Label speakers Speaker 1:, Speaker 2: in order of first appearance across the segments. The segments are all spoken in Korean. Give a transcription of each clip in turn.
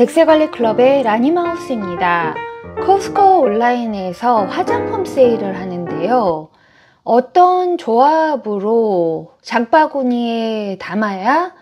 Speaker 1: 백세관리클럽의 라니마우스입니다. 코스코 온라인에서 화장품 세일을 하는데요. 어떤 조합으로 장바구니에 담아야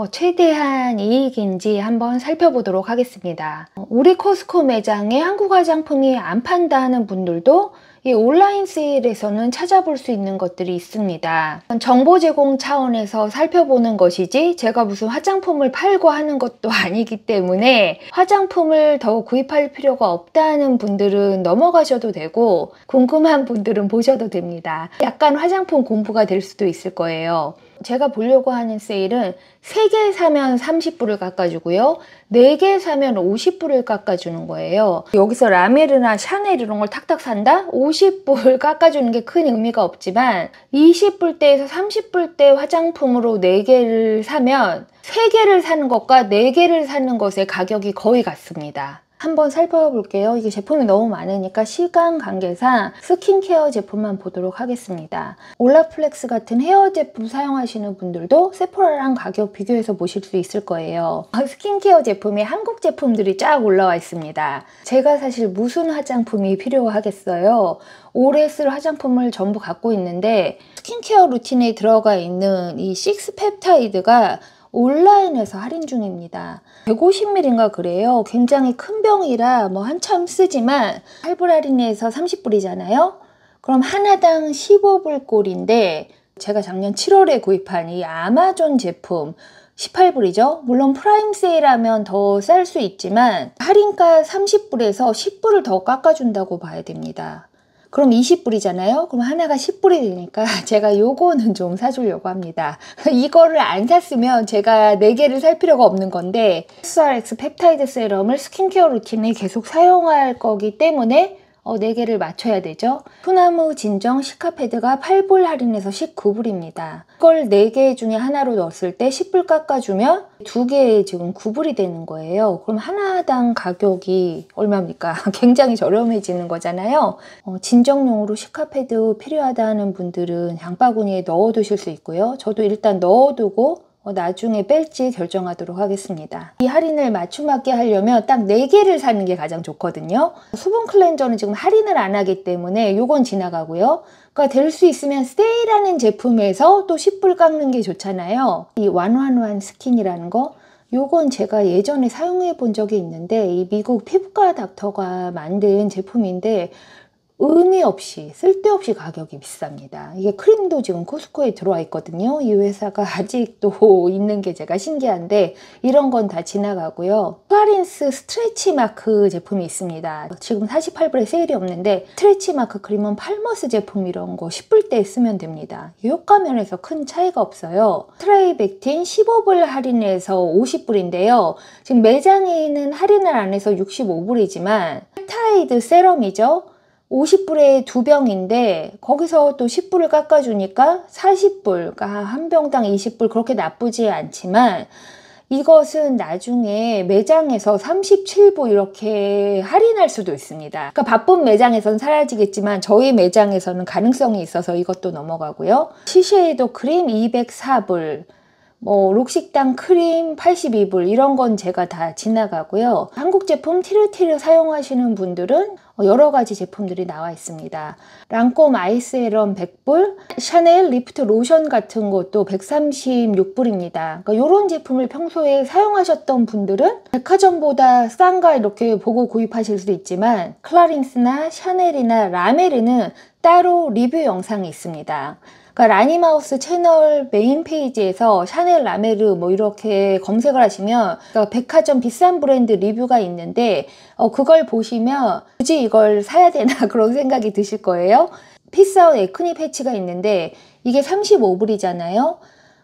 Speaker 1: 최대한 이익인지 한번 살펴보도록 하겠습니다. 우리 코스코 매장에 한국 화장품이 안 판다는 분들도 이 온라인 세일에서는 찾아볼 수 있는 것들이 있습니다. 정보 제공 차원에서 살펴보는 것이지 제가 무슨 화장품을 팔고 하는 것도 아니기 때문에 화장품을 더 구입할 필요가 없다는 분들은 넘어가셔도 되고, 궁금한 분들은 보셔도 됩니다. 약간 화장품 공부가 될 수도 있을 거예요. 제가 보려고 하는 세일은 3개 사면 30불을 깎아주고요, 4개 사면 50불을 깎아주는 거예요. 여기서 라메르나 샤넬 이런 걸 탁탁 산다? 50불 깎아주는 게 큰 의미가 없지만 20불대에서 30불대 화장품으로 4개를 사면 3개를 사는 것과 4개를 사는 것의 가격이 거의 같습니다. 한번 살펴볼게요. 이게 제품이 너무 많으니까 시간 관계상 스킨케어 제품만 보도록 하겠습니다. 올라플렉스 같은 헤어 제품 사용하시는 분들도 세포라랑 가격 비교해서 보실 수 있을 거예요. 스킨케어 제품에 한국 제품들이 쫙 올라와 있습니다. 제가 사실 무슨 화장품이 필요하겠어요. 오래 쓸 화장품을 전부 갖고 있는데 스킨케어 루틴에 들어가 있는 이 6펩타이드가 온라인에서 할인 중입니다. 150ml인가 그래요. 굉장히 큰 병이라 한참 쓰지만 8불 할인해서 30불이잖아요. 그럼 하나당 15불 꼴인데 제가 작년 7월에 구입한 이 아마존 제품 18불이죠. 물론 프라임 세일하면 더 쌀 수 있지만 할인가 30불에서 10불을 더 깎아준다고 봐야 됩니다. 그럼 20불이잖아요. 그럼 하나가 10불이 되니까 제가 요거는 좀 사주려고 합니다. 이거를 안 샀으면 제가 4개를 살 필요가 없는 건데, SRX 펩타이드 세럼을 스킨케어 루틴에 계속 사용할 거기 때문에 4개를 맞춰야 되죠. 소나무 진정 시카패드가 8불 할인해서 19불입니다. 이걸 4개 중에 하나로 넣었을 때 10불 깎아주면 2개에 지금 9불이 되는 거예요. 그럼 하나당 가격이 얼마입니까? 굉장히 저렴해지는 거잖아요. 진정용으로 시카패드 필요하다는 분들은 장바구니에 넣어두실 수 있고요. 저도 일단 넣어두고 나중에 뺄지 결정하도록 하겠습니다. 이 할인을 맞춤맞게 하려면 딱 4개를 사는 게 가장 좋거든요. 수분 클렌저는 지금 할인을 안 하기 때문에 요건 지나가고요. 그러니까 될 수 있으면 세일하는 제품에서 또 10불 깎는 게 좋잖아요. 이 완완완 스킨이라는 거, 요건 제가 예전에 사용해 본 적이 있는데 이 미국 피부과 닥터가 만든 제품인데 의미 없이 쓸데없이 가격이 비쌉니다. 이게 크림도 지금 코스코에 들어와 있거든요. 이 회사가 아직도 있는 게 제가 신기한데 이런 건 다 지나가고요. 클라린스 스트레치 마크 제품이 있습니다. 지금 48불에 세일이 없는데 스트레치 마크 크림은 팔머스 제품 이런 거 10불대에 쓰면 됩니다. 효과 면에서 큰 차이가 없어요. 트라이백틴 15불 할인해서 50불인데요. 지금 매장에는 할인을 안 해서 65불이지만 펩타이드 세럼이죠. 50불에 2병인데 거기서 또 10불을 깎아주니까 40불, 그러니까 한 병당 20불, 그렇게 나쁘지 않지만 이것은 나중에 매장에서 37불 이렇게 할인할 수도 있습니다. 그러니까 바쁜 매장에서는 사라지겠지만 저희 매장에서는 가능성이 있어서 이것도 넘어가고요. 시쉐이도 크림 204불, 록식당 크림 82불, 이런 건 제가 다 지나가고요. 한국 제품 티르티르 사용하시는 분들은 여러 가지 제품들이 나와 있습니다. 랑콤 아이스에럼 100불, 샤넬 리프트 로션 같은 것도 136불입니다. 그러니까 이런 제품을 평소에 사용하셨던 분들은 백화점보다 싼가 이렇게 보고 구입하실 수도 있지만 클라린스나 샤넬이나 라메르는 따로 리뷰 영상이 있습니다. 그러니까 라니마우스 채널 메인 페이지에서 샤넬, 라메르 이렇게 검색을 하시면 그러니까 백화점 비싼 브랜드 리뷰가 있는데 그걸 보시면 굳이 이걸 사야 되나 그런 생각이 드실 거예요. 피스아웃 에크니 패치가 있는데 이게 35불이잖아요.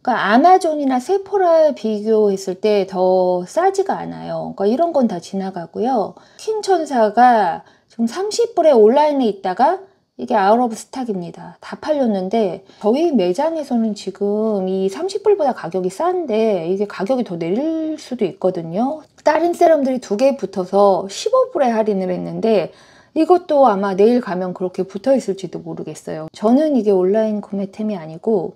Speaker 1: 그러니까 아마존이나 세포라 비교했을 때 더 싸지가 않아요. 그러니까 이런 건 다 지나가고요. 스킨천사가 지금 30불에 온라인에 있다가 이게 아웃 오브 스탁입니다. 다 팔렸는데 저희 매장에서는 지금 이 30불보다 가격이 싼데 이게 가격이 더 내릴 수도 있거든요. 다른 세럼들이 2개 붙어서 15불에 할인을 했는데 이것도 아마 내일 가면 그렇게 붙어 있을지도 모르겠어요. 저는 이게 온라인 구매템이 아니고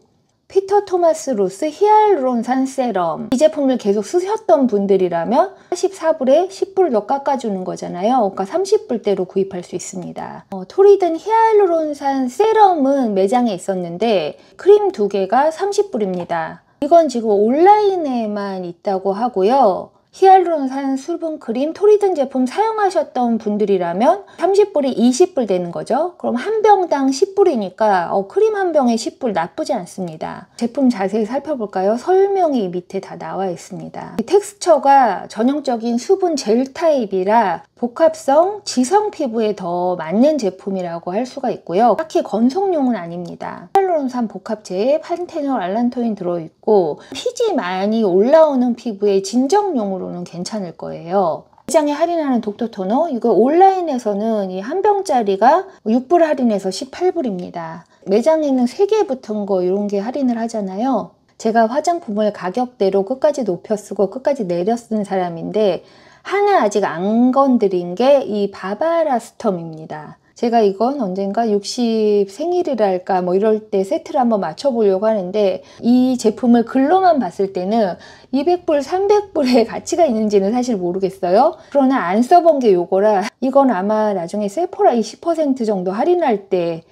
Speaker 1: 피터 토마스 로스 히알루론산 세럼, 이 제품을 계속 쓰셨던 분들이라면 44불에 10불 더 깎아주는 거잖아요. 그러니까 30불대로 구입할 수 있습니다. 토리든 히알루론산 세럼은 매장에 있었는데 크림 2개가 30불입니다. 이건 지금 온라인에만 있다고 하고요. 히알루론산 수분 크림 토리든 제품 사용하셨던 분들이라면 30불이 20불 되는 거죠. 그럼 한 병당 10불이니까 크림 한 병에 10불 나쁘지 않습니다. 제품 자세히 살펴볼까요? 설명이 밑에 다 나와 있습니다. 텍스처가 전형적인 수분 젤 타입이라 복합성, 지성 피부에 더 맞는 제품이라고 할 수가 있고요. 딱히 건성용은 아닙니다. 히알루론산 복합제에 판테놀, 알란토인 들어있고 피지 많이 올라오는 피부에 진정용으로는 괜찮을 거예요. 매장에 할인하는 독토토너, 이거 온라인에서는 이 한 병짜리가 6불 할인해서 18불입니다. 매장에는 3개 붙은 거 이런 게 할인을 하잖아요. 제가 화장품을 가격대로 끝까지 높여 쓰고 끝까지 내려 쓴 사람인데 하나 아직 안 건드린 게 이 바바라 스톰입니다. 제가 이건 언젠가 60 생일이랄까 뭐 이럴 때 세트를 한번 맞춰보려고 하는데 이 제품을 글로만 봤을 때는 200불, 300불의 가치가 있는지는 사실 모르겠어요. 그러나 안 써본 게 요거라 이건 아마 나중에 세포라 20% 정도 할인할 때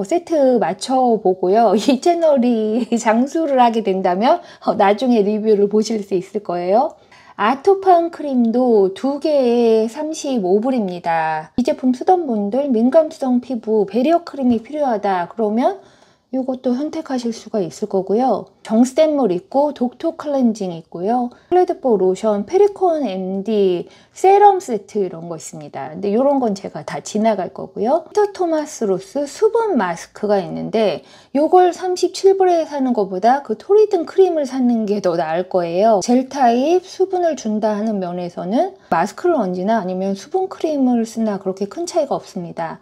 Speaker 1: 세트 맞춰보고요. 이 채널이 장수를 하게 된다면 나중에 리뷰를 보실 수 있을 거예요. 아토판 크림도 2개에 35불입니다. 이 제품 쓰던 분들 민감성 피부 베리어 크림이 필요하다 그러면 이것도 선택하실 수가 있을 거고요. 정스텐몰 있고 독토 클렌징 있고요. 플레드포 로션, 페리콘 MD, 세럼 세트 이런 거 있습니다. 근데 이런 건 제가 다 지나갈 거고요. 피터 토마스 로스 수분 마스크가 있는데 이걸 37불에 사는 것보다 그 토리든 크림을 사는 게 더 나을 거예요. 젤 타입 수분을 준다 하는 면에서는 마스크를 얹나 아니면 수분 크림을 쓰나 그렇게 큰 차이가 없습니다.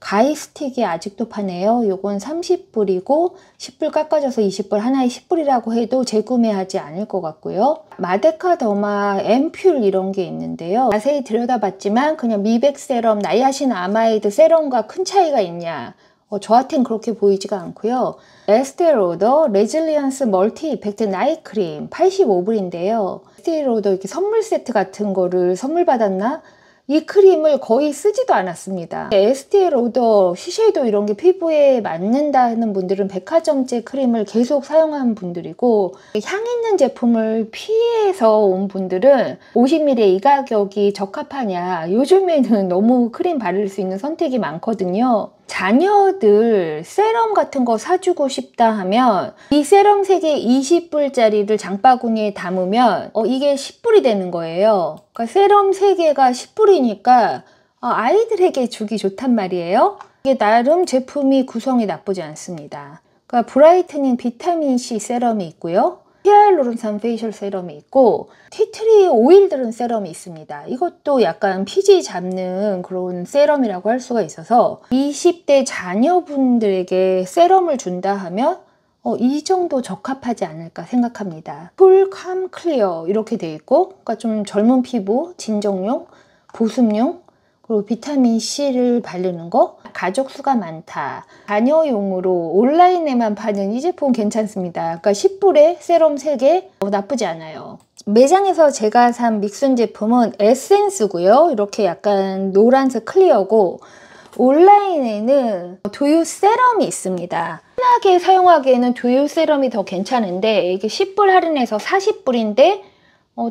Speaker 1: 가이 스틱이 아직도 파네요. 요건 30불이고 10불 깎아줘서 20불, 하나에 10불이라고 해도 재구매하지 않을 것 같고요. 마데카 더마 앰퓰 이런 게 있는데요. 자세히 들여다봤지만 그냥 미백 세럼, 나이아신 아마이드 세럼과 큰 차이가 있냐? 저한텐 그렇게 보이지가 않고요. 에스테 로더 레질리언스 멀티 이펙트 나이 크림 85불인데요. 에스테 로더 이렇게 선물 세트 같은 거를 선물 받았나? 이 크림을 거의 쓰지도 않았습니다. 에스티에 로더, 시쉐이도 이런 게 피부에 맞는다는 분들은 백화점제 크림을 계속 사용한 분들이고 향 있는 제품을 피해서 온 분들은 50ml 이 가격이 적합하냐 요즘에는 너무 크림 바를 수 있는 선택이 많거든요. 자녀들 세럼 같은 거 사주고 싶다 하면 이 세럼 3개 20불짜리를 장바구니에 담으면 이게 10불이 되는 거예요. 그러니까 세럼 3개가 10불이니까 아이들에게 주기 좋단 말이에요. 이게 나름 제품이 구성이 나쁘지 않습니다. 그러니까 브라이트닝 비타민C 세럼이 있고요. 히알루론산 페이셜 세럼이 있고 티트리 오일 들은 세럼이 있습니다. 이것도 약간 피지 잡는 그런 세럼이라고 할 수가 있어서 20대 자녀분들에게 세럼을 준다 하면 이 정도 적합하지 않을까 생각합니다. 풀캄 클리어 이렇게 돼 있고 그러니까 좀 젊은 피부, 진정용, 보습용 그리고 비타민C를 바르는 거 가족 수가 많다 자녀용으로 온라인에만 파는 이 제품 괜찮습니다. 그러니까 10불에 세럼 3개 나쁘지 않아요. 매장에서 제가 산 믹순 제품은 에센스고요. 이렇게 약간 노란색 클리어고 온라인에는 두유 세럼이 있습니다. 편하게 사용하기에는 두유 세럼이 더 괜찮은데 이게 10불 할인해서 40불인데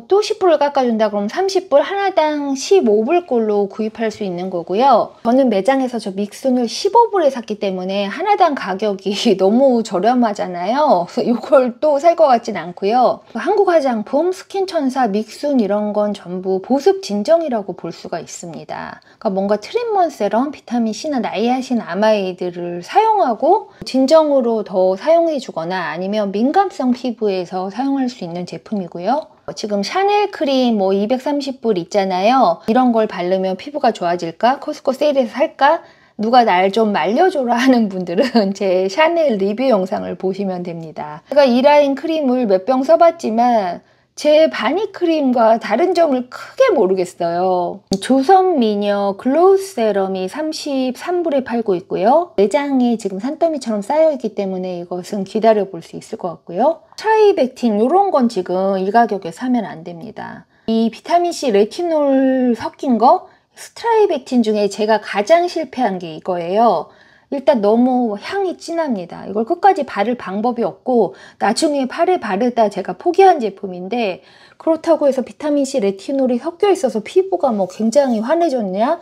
Speaker 1: 또 10불을 깎아준다 그러면 30불 하나당 15불꼴로 구입할 수 있는 거고요. 저는 매장에서 저 믹순을 15불에 샀기 때문에 하나당 가격이 너무 저렴하잖아요. 그래서 이걸 또 살 것 같진 않고요. 한국 화장품, 스킨천사, 믹순 이런 건 전부 보습 진정이라고 볼 수가 있습니다. 그러니까 뭔가 트리트먼트 세럼, 비타민C나 나이아신 아마이드를 사용하고 진정으로 더 사용해 주거나 아니면 민감성 피부에서 사용할 수 있는 제품이고요. 지금 샤넬 크림 230불 있잖아요. 이런 걸 바르면 피부가 좋아질까? 코스코 세일에서 살까? 누가 날 좀 말려줘라 하는 분들은 제 샤넬 리뷰 영상을 보시면 됩니다. 제가 이 라인 크림을 몇 병 써봤지만 제 바니크림과 다른 점을 크게 모르겠어요. 조선미녀 글로우 세럼이 33불에 팔고 있고요. 내장에 지금 산더미처럼 쌓여있기 때문에 이것은 기다려 볼 수 있을 것 같고요. 트라이백틴 이런 건 지금 이 가격에 사면 안 됩니다. 이 비타민C 레티놀 섞인 거 스트라이백틴 중에 제가 가장 실패한 게 이거예요. 일단 너무 향이 진합니다. 이걸 끝까지 바를 방법이 없고 나중에 팔에 바르다 제가 포기한 제품인데, 그렇다고 해서 비타민C 레티놀이 섞여 있어서 피부가 뭐 굉장히 환해졌냐?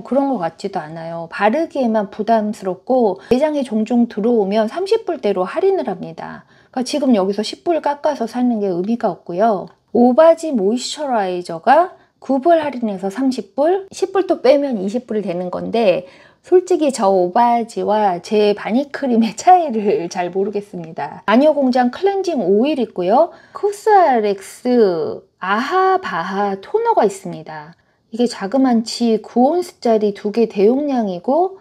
Speaker 1: 그런 것 같지도 않아요. 바르기에만 부담스럽고 매장에 종종 들어오면 30불대로 할인을 합니다. 그러니까 지금 여기서 10불 깎아서 사는 게 의미가 없고요. 오바지 모이스처라이저가 9불 할인해서 30불, 10불 또 빼면 20불이 되는 건데, 솔직히 저 오바지와 제 바니크림의 차이를 잘 모르겠습니다. 마녀공장 클렌징 오일 있고요. 코스알엑스 아하바하 토너가 있습니다. 이게 자그만치 9온스짜리 2개 대용량이고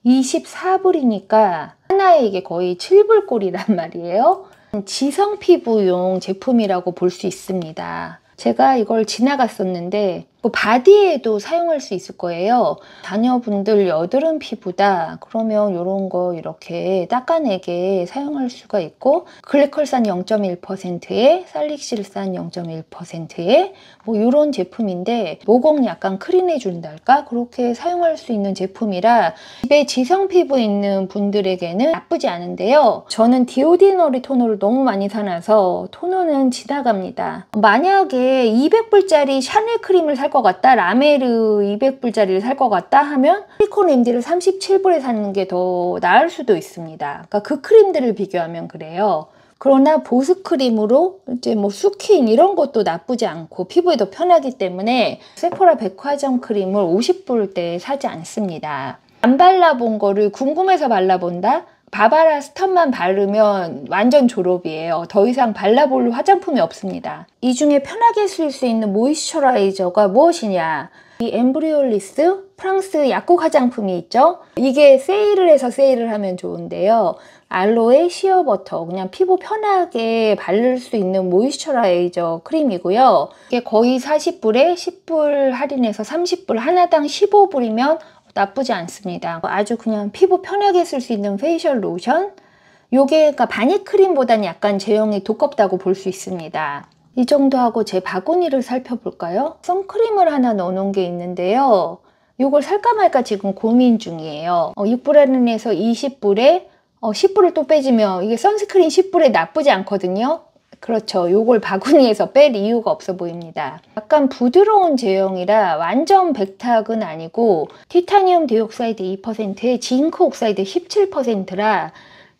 Speaker 1: 24불이니까 하나에 이게 거의 7불꼴이란 말이에요. 지성 피부용 제품이라고 볼 수 있습니다. 제가 이걸 지나갔었는데 바디에도 사용할 수 있을 거예요. 자녀분들 여드름 피부다 그러면 이런 거 이렇게 닦아내게 사용할 수가 있고, 글리컬산 0.1%에 살릭실산 0.1%에 뭐 이런 제품인데 모공 약간 크린해 준달까 그렇게 사용할 수 있는 제품이라 집에 지성 피부 있는 분들에게는 나쁘지 않은데요. 저는 디오디너리 토너를 너무 많이 사놔서 토너는 지나갑니다. 만약에 200불짜리 샤넬 크림을 살 것 같다, 라메르 200불짜리를 살 것 같다 하면 시리콘 MD를 37불에 사는 게 더 나을 수도 있습니다. 그러니까 그 크림들을 비교하면 그래요. 그러나 보습크림으로 이제 뭐 수킨 이런 것도 나쁘지 않고 피부에 더 편하기 때문에 세포라 백화점 크림을 50불대에 사지 않습니다. 안 발라본 거를 궁금해서 발라본다? 바바라 스탑만 바르면 완전 졸업이에요. 더 이상 발라볼 화장품이 없습니다. 이 중에 편하게 쓸 수 있는 모이스처라이저가 무엇이냐? 이 엠브리올리스 프랑스 약국 화장품이 있죠. 이게 세일을 해서 세일을 하면 좋은데요. 알로에 시어버터, 그냥 피부 편하게 바를 수 있는 모이스처라이저 크림이고요. 이게 거의 40불에 10불 할인해서 30불, 하나당 15불이면 나쁘지 않습니다. 아주 그냥 피부 편하게 쓸 수 있는 페이셜 로션. 요게 그러니까 바니크림보다는 약간 제형이 두껍다고 볼 수 있습니다. 이 정도 하고 제 바구니를 살펴볼까요? 선크림을 하나 넣어놓은 게 있는데요. 요걸 살까 말까 지금 고민 중이에요. 6불 할인해서 20불에 10불을 또 빼주면 이게 선스크린 10불에 나쁘지 않거든요. 그렇죠. 요걸 바구니에서 뺄 이유가 없어 보입니다. 약간 부드러운 제형이라 완전 백탁은 아니고 티타늄 디옥사이드 2%에 징크 옥사이드 17%라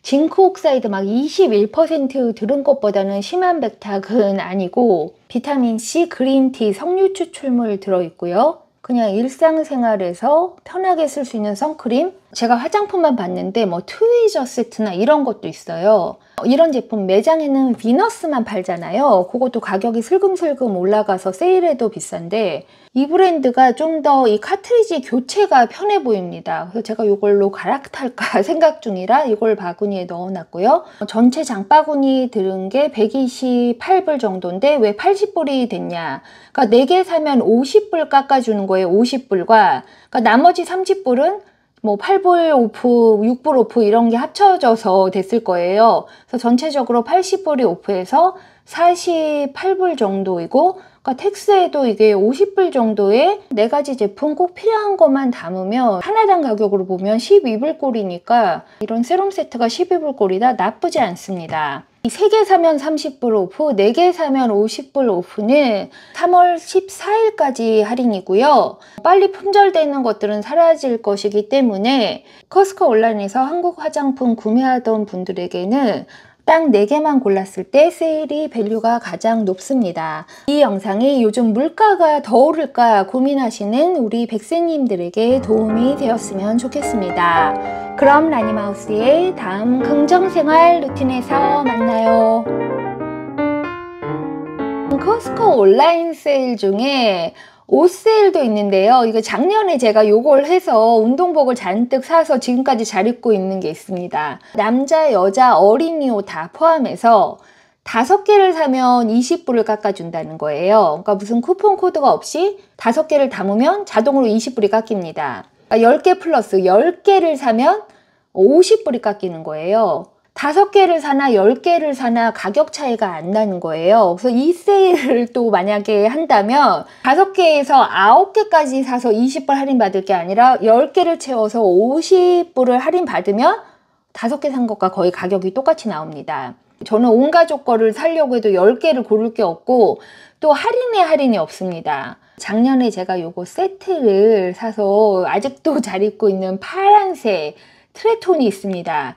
Speaker 1: 징크 옥사이드 막 21% 들은 것보다는 심한 백탁은 아니고, 비타민C, 그린티, 석류 추출물 들어있고요. 그냥 일상생활에서 편하게 쓸 수 있는 선크림. 제가 화장품만 봤는데 뭐 트위저 세트나 이런 것도 있어요. 이런 제품 매장에는 비너스만 팔잖아요. 그것도 가격이 슬금슬금 올라가서 세일해도 비싼데 이 브랜드가 좀 더 이 카트리지 교체가 편해 보입니다. 그래서 제가 이걸로 갈아탈까 생각 중이라 이걸 바구니에 넣어놨고요. 전체 장바구니 들은 게 128불 정도인데 왜 80불이 됐냐. 그러니까 4개 사면 50불 깎아주는 거예요. 50불과. 그러니까 나머지 30불은 뭐 8불 오프, 6불 오프 이런 게 합쳐져서 됐을 거예요. 그래서 전체적으로 80불이 오프해서 48불 정도이고, 그러니까 텍스에도 이게 50불 정도의 4가지 제품 꼭 필요한 것만 담으면 하나당 가격으로 보면 12불꼴이니까 이런 세럼 세트가 12불꼴이다 나쁘지 않습니다. 이 3개 사면 30불 오프, 4개 사면 50불 오프는 3월 14일까지 할인이고요. 빨리 품절되는 것들은 사라질 것이기 때문에 커스코 온라인에서 한국 화장품 구매하던 분들에게는 딱 4개만 골랐을 때 세일이 밸류가 가장 높습니다. 이 영상이 요즘 물가가 더 오를까 고민하시는 우리 백세님들에게 도움이 되었으면 좋겠습니다. 그럼 라니마우스의 다음 긍정생활 루틴에서 만나요. 커스코 온라인 세일 중에 옷 세일도 있는데요. 이거 작년에 제가 요걸 해서 운동복을 잔뜩 사서 지금까지 잘 입고 있는 게 있습니다. 남자, 여자, 어린이 옷 다 포함해서 5개를 사면 20불을 깎아준다는 거예요. 그러니까 무슨 쿠폰 코드가 없이 5개를 담으면 자동으로 20불이 깎입니다. 그러니까 10개 플러스 10개를 사면 50불이 깎이는 거예요. 5개를 사나 10개를 사나 가격 차이가 안 나는 거예요. 그래서 이 세일을 또 만약에 한다면 5개에서 9개까지 사서 20불 할인 받을 게 아니라 10개를 채워서 50불을 할인 받으면 5개 산 것과 거의 가격이 똑같이 나옵니다. 저는 온 가족 거를 사려고 해도 10개를 고를 게 없고 또 할인이 없습니다. 작년에 제가 요거 세트를 사서 아직도 잘 입고 있는 파란색 트레톤이 있습니다.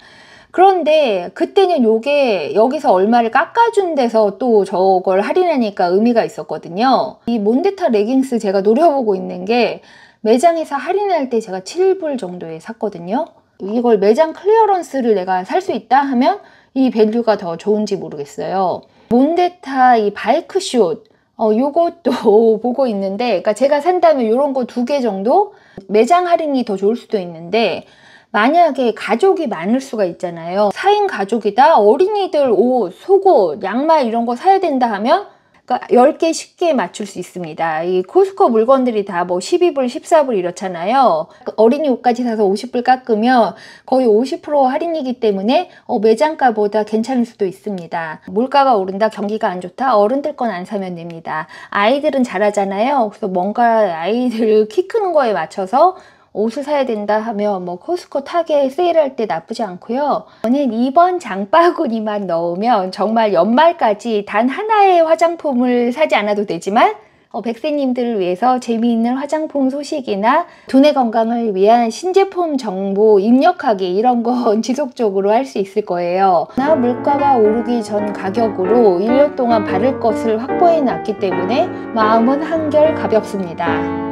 Speaker 1: 그런데 그때는 요게 여기서 얼마를 깎아준 데서 또 저걸 할인하니까 의미가 있었거든요. 이 몬데타 레깅스 제가 노려보고 있는 게 매장에서 할인할 때 제가 7불 정도에 샀거든요. 이걸 매장 클리어런스를 내가 살 수 있다 하면 이 밸류가 더 좋은지 모르겠어요. 몬데타 이 바이크슛 요것도 보고 있는데, 그러니까 제가 산다면 요런 거 2개 정도 매장 할인이 더 좋을 수도 있는데, 만약에 가족이 많을 수가 있잖아요. 4인 가족이다, 어린이들 옷, 속옷, 양말 이런 거 사야 된다 하면 그러니까 10개, 10개 맞출 수 있습니다. 이 코스코 물건들이 다 뭐 12불, 14불 이렇잖아요. 어린이 옷까지 사서 50불 깎으면 거의 50% 할인이기 때문에 매장가보다 괜찮을 수도 있습니다. 물가가 오른다, 경기가 안 좋다, 어른들 건 안 사면 됩니다. 아이들은 잘하잖아요. 그래서 뭔가 아이들 키 크는 거에 맞춰서 옷을 사야 된다 하면 뭐 코스코 타겟 세일할 때 나쁘지 않고요. 저는 이번 장바구니만 넣으면 정말 연말까지 단 하나의 화장품을 사지 않아도 되지만 100세님들을 위해서 재미있는 화장품 소식이나 두뇌 건강을 위한 신제품 정보 입력하기 이런 건 지속적으로 할 수 있을 거예요. 나 물가가 오르기 전 가격으로 1년 동안 바를 것을 확보해 놨기 때문에 마음은 한결 가볍습니다.